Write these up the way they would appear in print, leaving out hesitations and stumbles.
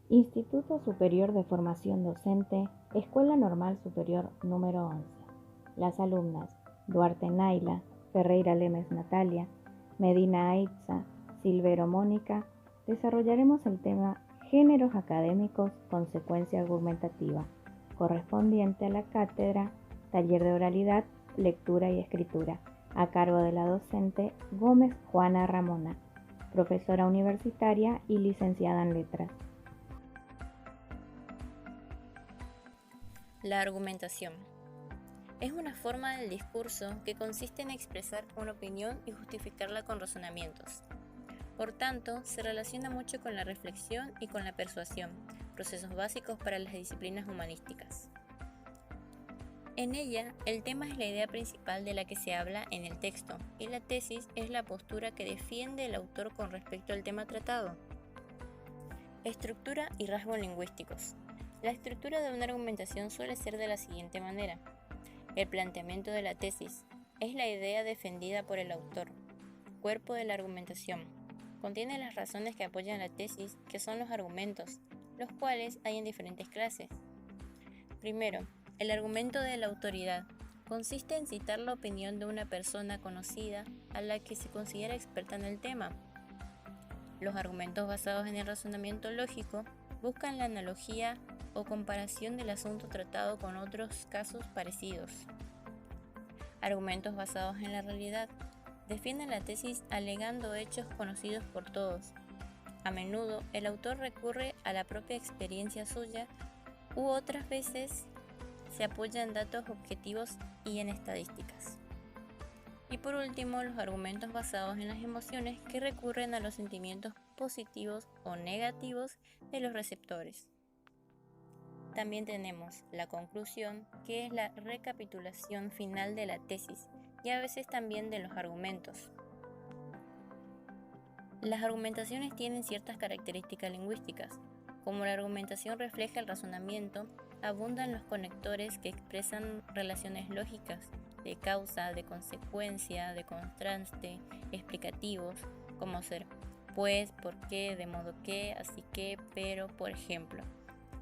Instituto Superior de Formación Docente, Escuela Normal Superior número 11. Las alumnas Duarte Naila, Ferreira Lemes Natalia, Medina Aitza, Silvero Mónica, desarrollaremos el tema Géneros académicos, consecuencia argumentativa, correspondiente a la cátedra Taller de Oralidad, Lectura y Escritura, a cargo de la docente Gómez Juana Ramona, profesora universitaria y licenciada en Letras. La argumentación es una forma del discurso que consiste en expresar una opinión y justificarla con razonamientos. Por tanto, se relaciona mucho con la reflexión y con la persuasión, procesos básicos para las disciplinas humanísticas. En ella, el tema es la idea principal de la que se habla en el texto, y la tesis es la postura que defiende el autor con respecto al tema tratado. Estructura y rasgos lingüísticos. La estructura de una argumentación suele ser de la siguiente manera. El planteamiento de la tesis es la idea defendida por el autor. Cuerpo de la argumentación. Contiene las razones que apoyan la tesis, que son los argumentos, los cuales hay en diferentes clases. Primero, el argumento de la autoridad. Consiste en citar la opinión de una persona conocida a la que se considera experta en el tema. Los argumentos basados en el razonamiento lógico buscan la analogía o comparación del asunto tratado con otros casos parecidos. Argumentos basados en la realidad. Defienden la tesis alegando hechos conocidos por todos. A menudo el autor recurre a la propia experiencia suya u otras veces se apoya en datos objetivos y en estadísticas. Y por último, los argumentos basados en las emociones que recurren a los sentimientos positivos o negativos de los receptores. También tenemos la conclusión, que es la recapitulación final de la tesis y a veces también de los argumentos. Las argumentaciones tienen ciertas características lingüísticas. Como la argumentación refleja el razonamiento, abundan los conectores que expresan relaciones lógicas de causa, de consecuencia, de contraste, explicativos, como ser pues, por qué, de modo que, así que, pero, por ejemplo.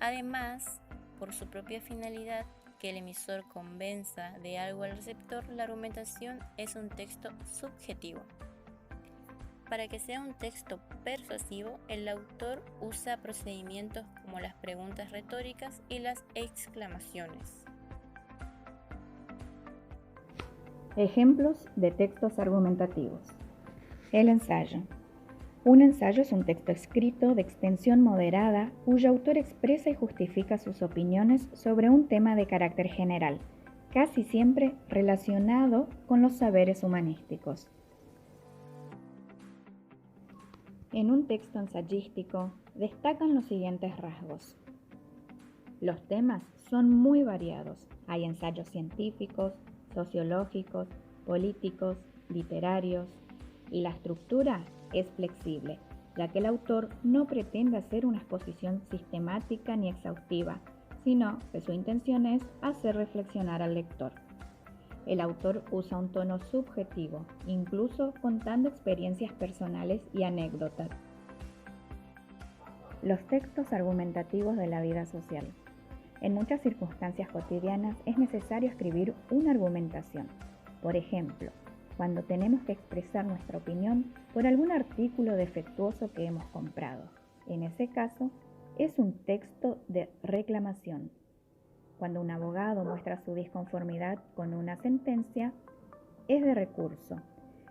Además, por su propia finalidad, que el emisor convenza de algo al receptor, la argumentación es un texto subjetivo. Para que sea un texto persuasivo, el autor usa procedimientos como las preguntas retóricas y las exclamaciones. Ejemplos de textos argumentativos. El ensayo. Un ensayo es un texto escrito de extensión moderada cuyo autor expresa y justifica sus opiniones sobre un tema de carácter general, casi siempre relacionado con los saberes humanísticos. En un texto ensayístico destacan los siguientes rasgos. Los temas son muy variados. Hay ensayos científicos, sociológicos, políticos, literarios, y la estructura es flexible, ya que el autor no pretende hacer una exposición sistemática ni exhaustiva, sino que su intención es hacer reflexionar al lector. El autor usa un tono subjetivo, incluso contando experiencias personales y anécdotas. Los textos argumentativos de la vida social. En muchas circunstancias cotidianas es necesario escribir una argumentación. Por ejemplo, cuando tenemos que expresar nuestra opinión por algún artículo defectuoso que hemos comprado. En ese caso, es un texto de reclamación. Cuando un abogado muestra su disconformidad con una sentencia, es de recurso.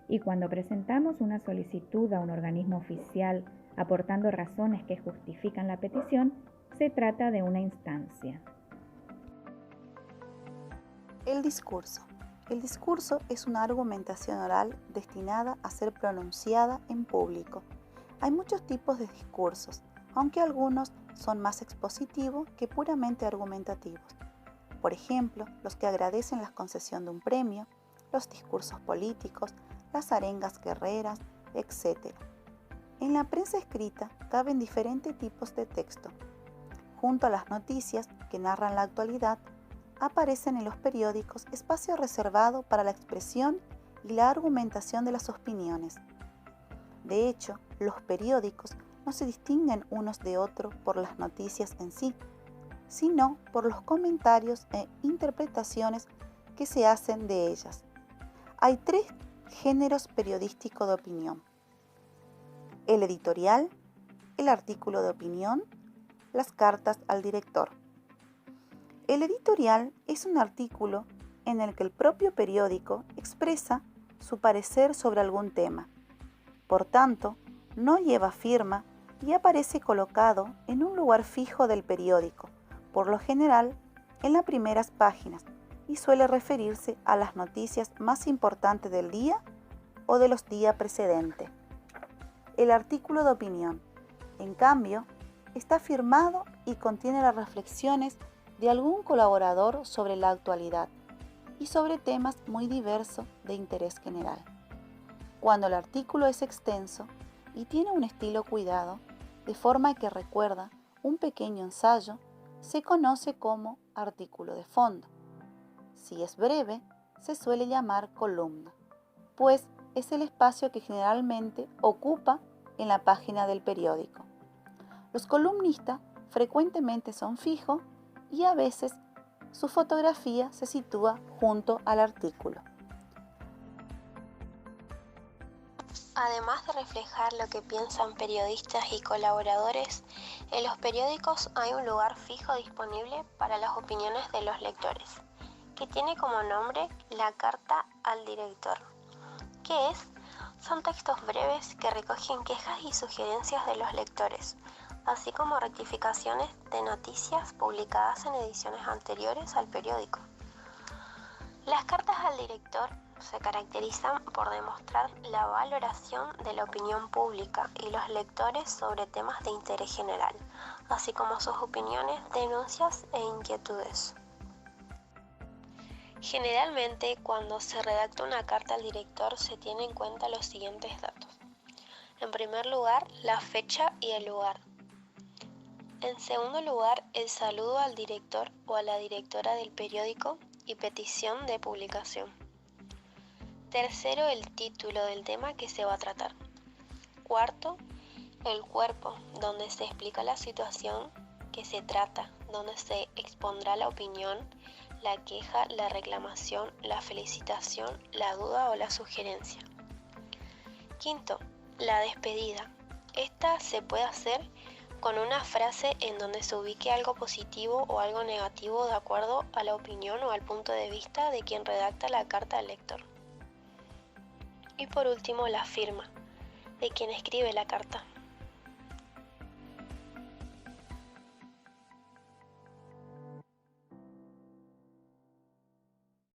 Y cuando presentamos una solicitud a un organismo oficial aportando razones que justifican la petición, se trata de una instancia. El discurso. El discurso es una argumentación oral destinada a ser pronunciada en público. Hay muchos tipos de discursos, aunque algunos son más expositivos que puramente argumentativos. Por ejemplo, los que agradecen la concesión de un premio, los discursos políticos, las arengas guerreras, etc. En la prensa escrita caben diferentes tipos de texto. Junto a las noticias que narran la actualidad, aparecen en los periódicos espacios reservados para la expresión y la argumentación de las opiniones. De hecho, los periódicos no se distinguen unos de otros por las noticias en sí, sino por los comentarios e interpretaciones que se hacen de ellas. Hay tres géneros periodísticos de opinión: el editorial, el artículo de opinión, las cartas al director. El editorial es un artículo en el que el propio periódico expresa su parecer sobre algún tema. Por tanto, no lleva firma y aparece colocado en un lugar fijo del periódico, por lo general en las primeras páginas, y suele referirse a las noticias más importantes del día o de los días precedentes. El artículo de opinión, en cambio, está firmado y contiene las reflexiones de algún colaborador sobre la actualidad y sobre temas muy diversos de interés general. Cuando el artículo es extenso y tiene un estilo cuidado, de forma que recuerda un pequeño ensayo, se conoce como artículo de fondo. Si es breve, se suele llamar columna, pues es el espacio que generalmente ocupa en la página del periódico. Los columnistas frecuentemente son fijos y a veces su fotografía se sitúa junto al artículo. Además de reflejar lo que piensan periodistas y colaboradores, en los periódicos hay un lugar fijo disponible para las opiniones de los lectores, que tiene como nombre la carta al director. ¿Qué es? Son textos breves que recogen quejas y sugerencias de los lectores, así como rectificaciones de noticias publicadas en ediciones anteriores al periódico. Las cartas al director se caracterizan por demostrar la valoración de la opinión pública y los lectores sobre temas de interés general, así como sus opiniones, denuncias e inquietudes. Generalmente, cuando se redacta una carta al director, se tienen en cuenta los siguientes datos. En primer lugar, la fecha y el lugar. En segundo lugar, el saludo al director o a la directora del periódico y petición de publicación. Tercero, el título del tema que se va a tratar. Cuarto, el cuerpo, donde se explica la situación que se trata, donde se expondrá la opinión, la queja, la reclamación, la felicitación, la duda o la sugerencia. Quinto, la despedida. Esta se puede hacer con una frase en donde se ubique algo positivo o algo negativo de acuerdo a la opinión o al punto de vista de quien redacta la carta al lector. Y por último, la firma de quien escribe la carta.